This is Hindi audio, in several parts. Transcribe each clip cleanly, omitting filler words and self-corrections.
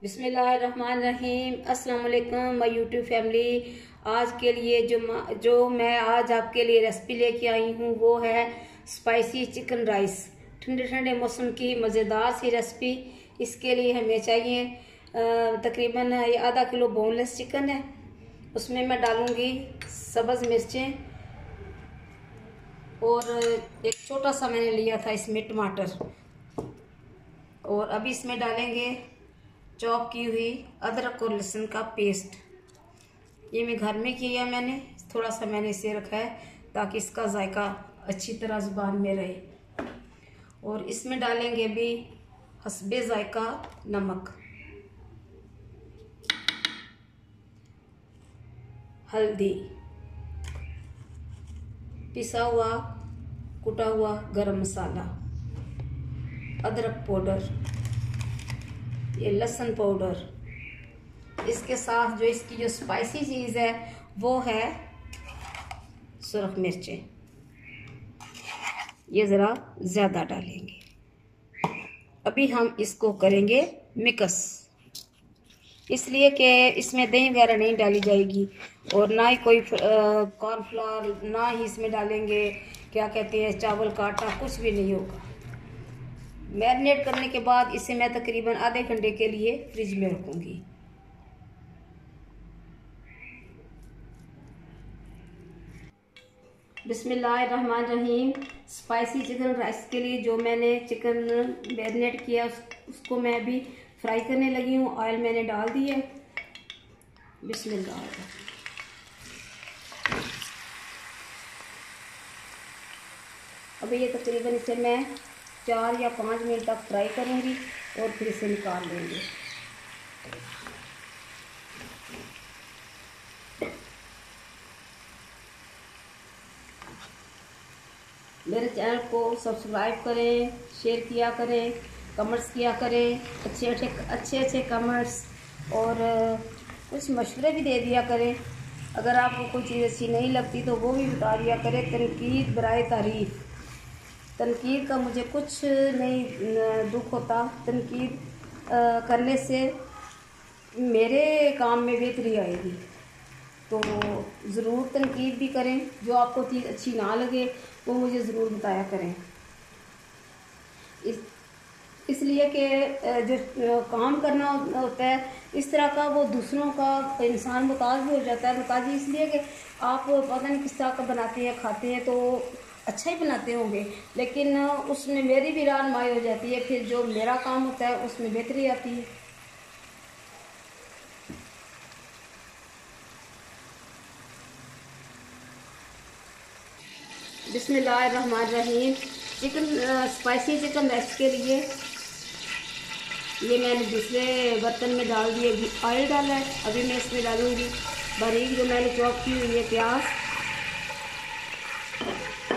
बिस्मिल्लाहिर्रहमानिर्रहीम। अस्सलाम वालेकुम माय यूट्यूब फैमिली। आज के लिए जो मैं आज आपके लिए रेसिपी लेके आई हूँ वो है स्पाइसी चिकन राइस। ठंडे ठंडे मौसम की मज़ेदार सी रेसिपी। इसके लिए हमें चाहिए तकरीबन आधा किलो बोनलेस चिकन है। उसमें मैं डालूँगी सब्ज़ मिर्चें और एक छोटा सा मैंने लिया था इसमें टमाटर, और अभी इसमें डालेंगे चॉप की हुई अदरक और लहसुन का पेस्ट। ये मैं घर में किया, मैंने थोड़ा सा मैंने इसे रखा है ताकि इसका जायका अच्छी तरह ज़ुबान में रहे। और इसमें डालेंगे भी हस्बे जायका नमक, हल्दी, पिसा हुआ कुटा हुआ गरम मसाला, अदरक पाउडर, ये लहसुन पाउडर। इसके साथ जो इसकी जो स्पाइसी चीज़ है वो है सुरख मिर्चें। ये ज़रा ज़्यादा डालेंगे। अभी हम इसको करेंगे मिक्स, इसलिए कि इसमें दही वगैरह नहीं डाली जाएगी और ना ही कोई कॉर्नफ्लावर, ना ही इसमें डालेंगे क्या कहते हैं चावल का आटा, कुछ भी नहीं होगा। मैरिनेट करने के बाद इसे मैं तकरीबन आधे घंटे के लिए फ्रिज में रखूँगी। बिस्मिल्लाहिर्रहमानिर्रहीम। स्पाइसी चिकन राइस के लिए जो मैंने चिकन मैरिनेट किया उसको मैं अभी फ्राई करने लगी हूँ। ऑयल मैंने डाल दिया है। बिस्मिल्लाह। अभी ये तकरीबन इसे मैं 4 या 5 मिनट तक फ्राई करूँगी और फिर इसे निकाल लेंगे। मेरे चैनल को सब्सक्राइब करें, शेयर किया करें, कमेंट्स किया करें, अच्छे कमेंट्स, और कुछ मशवरे भी दे दिया करें। अगर आपको कोई चीज़ अच्छी नहीं लगती तो वो भी बता दिया करें। तनकीद बराए तारीफ़। तनकीद का मुझे कुछ नहीं दुख होता। तनकीद करने से मेरे काम में बेहतरी आएगी। तो ज़रूर तनकीद भी करें। जो आपको चीज़ अच्छी ना लगे वो मुझे ज़रूर बताया करें। इसलिए कि जो काम करना होता है इस तरह का, वो दूसरों का इंसान मुताज भी हो जाता है। मुताजी इसलिए कि आप पता नहीं किस तरह का बनाते हैं, खाते हैं तो अच्छा ही बनाते होंगे, लेकिन उसमें मेरी भी रान माई हो जाती है। फिर जो मेरा काम होता है उसमें बेहतरी आती है। बिस्मिल्लाहिर्रहमानिर्रहीम। चिकन स्पाइसी चिकन राइस के लिए ये मैंने दूसरे बर्तन में डाल दिए, ऑयल डाला है। अभी मैं इसमें डालूँगी बारीक जो मैंने चॉप की हुई है प्याज।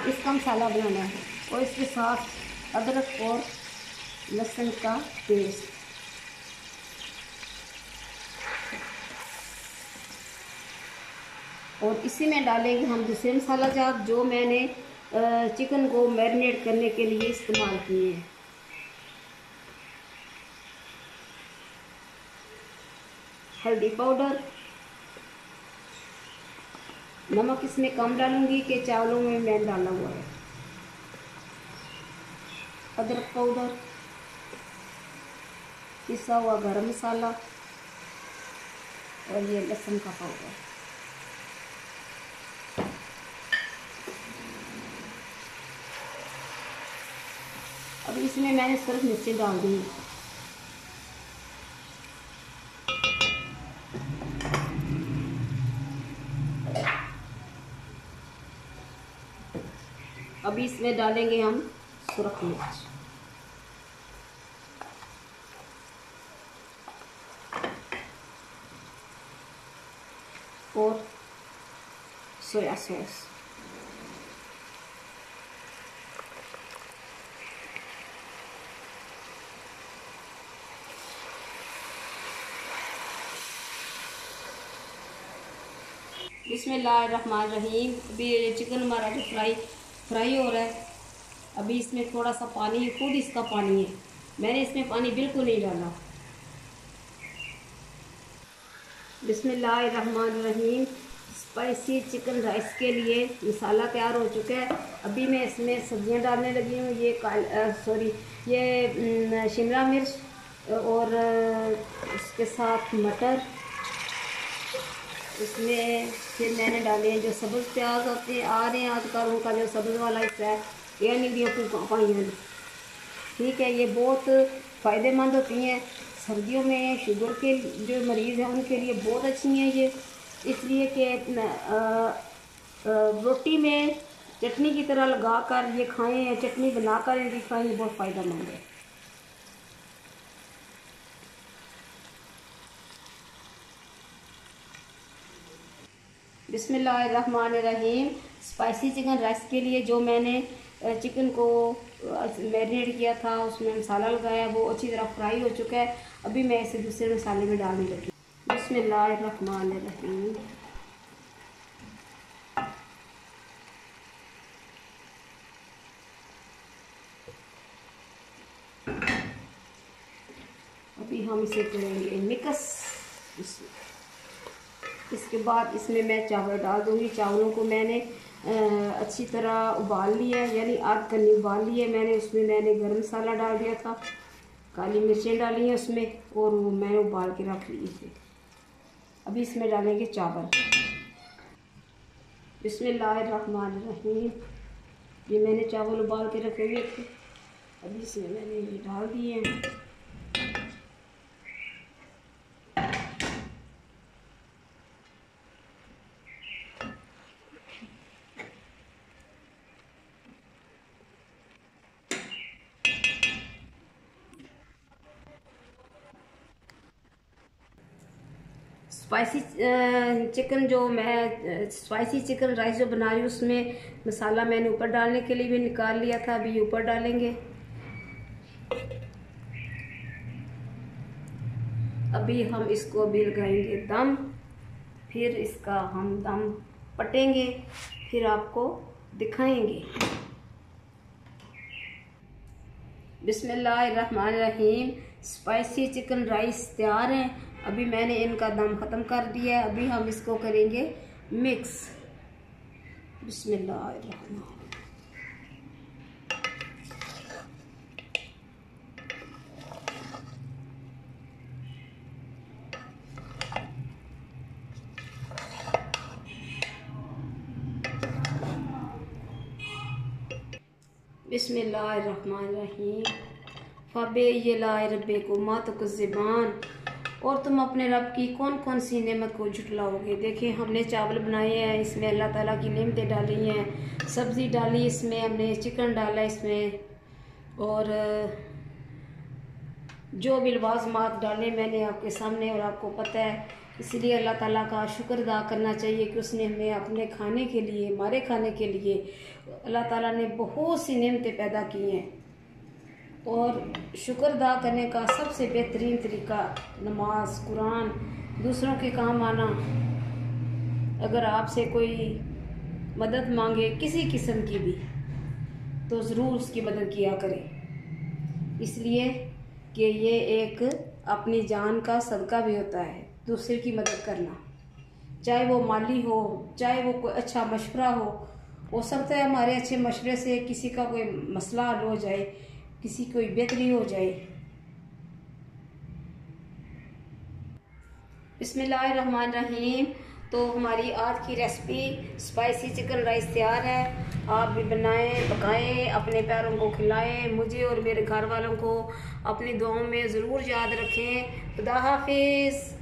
इसका मसाला बनाना है और इसके साथ अदरक और लहसुन का पेस्ट। और इसी में डालेंगे हम दूसरे मसाला जात जो मैंने चिकन को मैरिनेट करने के लिए इस्तेमाल किए हैं। हल्दी पाउडर, नमक इसमें कम डालूंगी कि चावलों में मैंने डाला हुआ है। अदरक पाउडर, पिसा हुआ गरम मसाला और ये लहसुन का पाउडर। अब इसमें मैंने सिर्फ मिर्ची डाल दी। अभी इसमें डालेंगे हम सुरख मिर्च और सोया सॉस। बिस्मिल्लाहिर्रहमानिर्रहीम। अभी ये चिकन हमारा जो फ्राई हो रहा है। अभी इसमें थोड़ा सा पानी, खुद इसका पानी है, मैंने इसमें पानी बिल्कुल नहीं डाला। बिस्मिल्लाहिर्रहमानिर्रहीम। स्पाइसी चिकन राइस के लिए मसाला तैयार हो चुका है। अभी मैं इसमें सब्जियां डालने लगी हूँ। ये शिमला मिर्च और उसके साथ मटर। इसमें फिर मैंने डाले हैं जो सब्ज़ प्याज होते हैं आ रहे हैं आजकल, उनका जो सब्ज़ वाला हिस्सा है यह नहीं दिया पाई। ठीक है, ये बहुत फ़ायदेमंद होती हैं सर्दियों में। शुगर के जो मरीज़ हैं उनके लिए बहुत अच्छी हैं ये, इसलिए कि रोटी में चटनी की तरह लगा कर ये खाएं या चटनी बनाकर इनकी खाएं, ये बहुत फ़ायदेमंद है। बिस्मिल्लाहिर्रहमानिर्रहीम। स्पाइसी चिकन राइस के लिए जो मैंने चिकन को मैरिनेट किया था, उसमें मसाला लगाया, वो अच्छी तरह फ्राई हो चुका है। अभी मैं इसे दूसरे मसाले में डालने लगी। बिस्मिल्लाहिर्रहमानिर्रहीम। अभी हम इसे करेंगे मिक्स। इसके बाद इसमें मैं चावल डाल दूँगी। चावलों को मैंने अच्छी तरह उबाल लिया है, यानी आध कनी उबाल ली है मैंने। उसमें मैंने गरम मसाला डाल दिया था, काली मिर्चें डाली हैं उसमें, और वो मैंने उबाल के रख ली थी। अभी इसमें डालेंगे चावल। बिस्मिल्लाहिर्रहमानिर्रहीम। ये मैंने चावल उबाल के रखे हुए थे, अभी इसमें मैंने ये डाल दिए हैं। स्पाइसी चिकन राइस जो बना रही हूँ उसमें मसाला मैंने ऊपर डालने के लिए भी निकाल लिया था, अभी ऊपर डालेंगे। अभी हम इसको भी लगाएंगे दम, फिर इसका हम दम पटेंगे, फिर आपको दिखाएंगे। बिस्मिल्लाहिर्रहमानिर्रहीम। स्पाइसी चिकन राइस तैयार हैं। अभी मैंने इनका दम ख़त्म कर दिया है। अभी हम इसको करेंगे मिक्स। बिस्मिल्लाहिर्रहमानिर्रहीम। बिस्मिल्लाहिर्रहमानिर्रहीम। फ़बे ये लाए रब्बे को मात को ज़बान, और तुम अपने रब की कौन कौन सी नेमत को झुटलाओगे। देखिए, हमने चावल बनाए हैं, इसमें अल्लाह ताला की नेमतें डाली हैं, सब्ज़ी डाली, इसमें हमने चिकन डाला इसमें, और जो भी लवाज़मात डाले मैंने आपके सामने और आपको पता है। इसलिए अल्लाह ताला का शुक्र अदा करना चाहिए कि उसने हमें अपने खाने के लिए, हमारे खाने के लिए अल्लाह ताला ने बहुत सी नेमतें पैदा की हैं। और शुक्र अदा करने का सबसे बेहतरीन तरीका नमाज, कुरान, दूसरों के काम आना। अगर आपसे कोई मदद मांगे किसी किस्म की भी, तो ज़रूर उसकी मदद किया करें, इसलिए कि ये एक अपनी जान का सदका भी होता है, दूसरे की मदद करना। चाहे वो माली हो, चाहे वो कोई अच्छा मशवरा हो सकता है हमारे अच्छे मशवरे से किसी का कोई मसला हल हो जाए, किसी कोई बेहतरी हो जाए। बिस्मिल्लाहिर्रहमानिर्रहीम। तो हमारी आज की रेसिपी स्पाइसी चिकन राइस तैयार है। आप भी बनाएं, पकाएं, अपने प्यारों को खिलाएं, मुझे और मेरे घर वालों को अपनी दुआओं में ज़रूर याद रखें। खुदा हाफिज़।